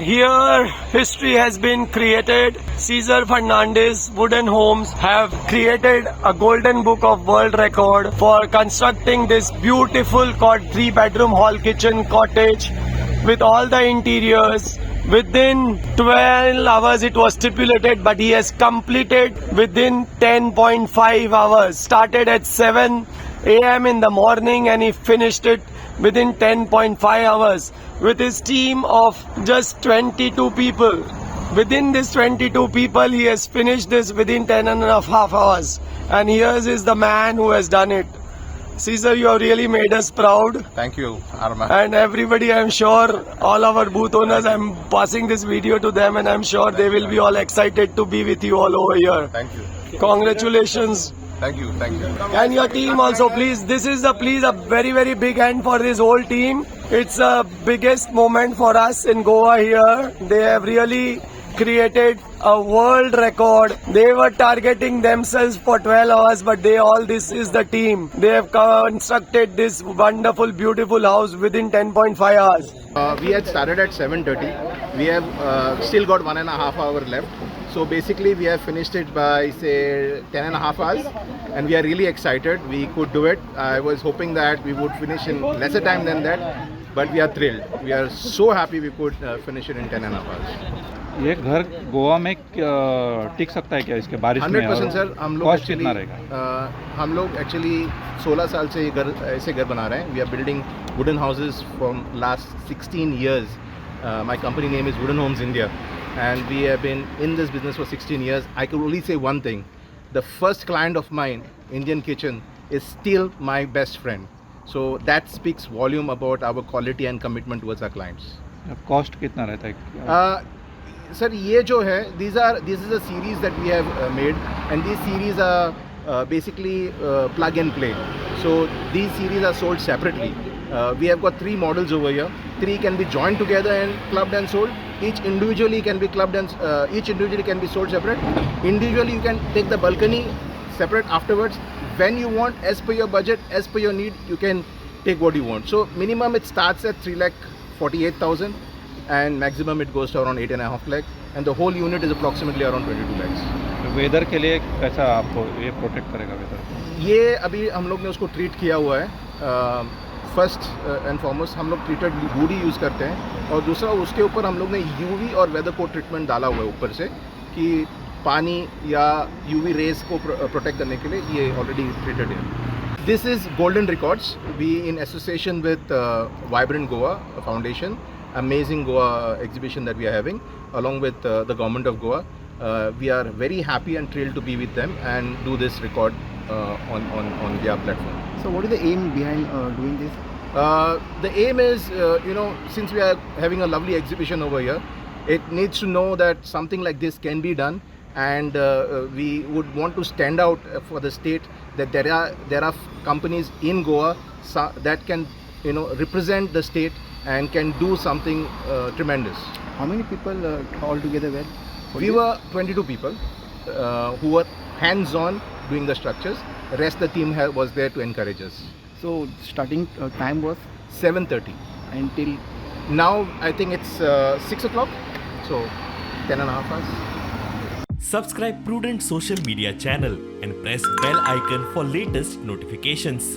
here history has been created. Cesar Fernandez Wooden Homes have created a golden book of world record for constructing this beautiful 3-bedroom hall kitchen cottage with all the interiors. Within 12 hours it was stipulated, but he has completed within 10.5 hours. Started at 7 a.m. in the morning and he finished it within 10.5 hours with his team of just 22 people. Within this 22 people, he has finished this within 10.5 hours. And here's is the man who has done it. Cesar, you have really made us proud. Thank you, Arman. And everybody, I'm sure, all our booth owners, I'm passing this video to them and I'm sure they will be all excited to be with you all over here. Thank you. Congratulations. Thank you. Thank you. And your team also, please. This is a very, very big hand for this whole team. It's the biggest moment for us in Goa here. They have really created a world record. They were targeting themselves for 12 hours, but this is the team. They have constructed this wonderful, beautiful house within 10.5 hours. We had started at 7:30. We have still got 1.5 hours left. So basically we have finished it by say 10.5 hours and we are really excited. We could do it. I was hoping that we would finish in lesser time than that, but we are thrilled. We are so happy we could finish it in 10.5 hours. ये घर गोवा में टिक सकता है क्या इसके बारिश में? 100% sir. हम लोग कॉस्ट कितना रहेगा? हम लोग एक्चुअली 16 साल से ऐसे घर बना रहे हैं. We are building wooden houses from last 16 years. My company name is Wooden Homes India and we have been in this business for 16 years. I can only say one thing. The first client of mine, Indian Kitchen, is still my best friend. So that speaks volume about our quality and commitment towards our clients. Cost कितना रहता है? Sir ये जो है this is a series that we have made and these series are basically plug and play. So these series are sold separately. We have got 3 models over here. 3 can be joined together and clubbed and sold. Each individually can be clubbed and each individually can be sold separate. Individually you can take the balcony separate afterwards. When you want, as per your budget, as per your need, you can take what you want. So minimum it starts at 3,48,000 and maximum it goes to around 8.5 lakh and the whole unit is approximately around 22 lakhs. Weather के लिए कैसा आपको ये protect करेगा weather? ये अभी हम लोग ने उसको ट्रीट किया हुआ है. फर्स्ट एंड फॉरमोस्ट हम लोग ट्रीटेड वुड ही यूज़ करते हैं और दूसरा उसके ऊपर हम लोग ने यूवी और वेदर को ट्रीटमेंट डाला हुआ है ऊपर से कि पानी या यूवी रेस को प्रोटेक्ट करने के लिए ये ऑलरेडी ट्रीटेड है. This is golden records. We in association with vibrant Goa foundation, amazing Goa exhibition that we are having along with the government of Goa. We are very happy and thrilled to be with them and do this record on their platform. So what is the aim behind doing this? The aim is, since we are having a lovely exhibition over here, it needs to know that something like this can be done and we would want to stand out for the state that there are companies in Goa that can represent the state and can do something tremendous. How many people altogether were? We were 22 people who were hands-on doing the structures. The rest of the team was there to encourage us. So starting time was 7:30. until Now I think it's 6 o'clock. So 10.5 hours. Subscribe Prudent social media channel and press bell icon for latest notifications.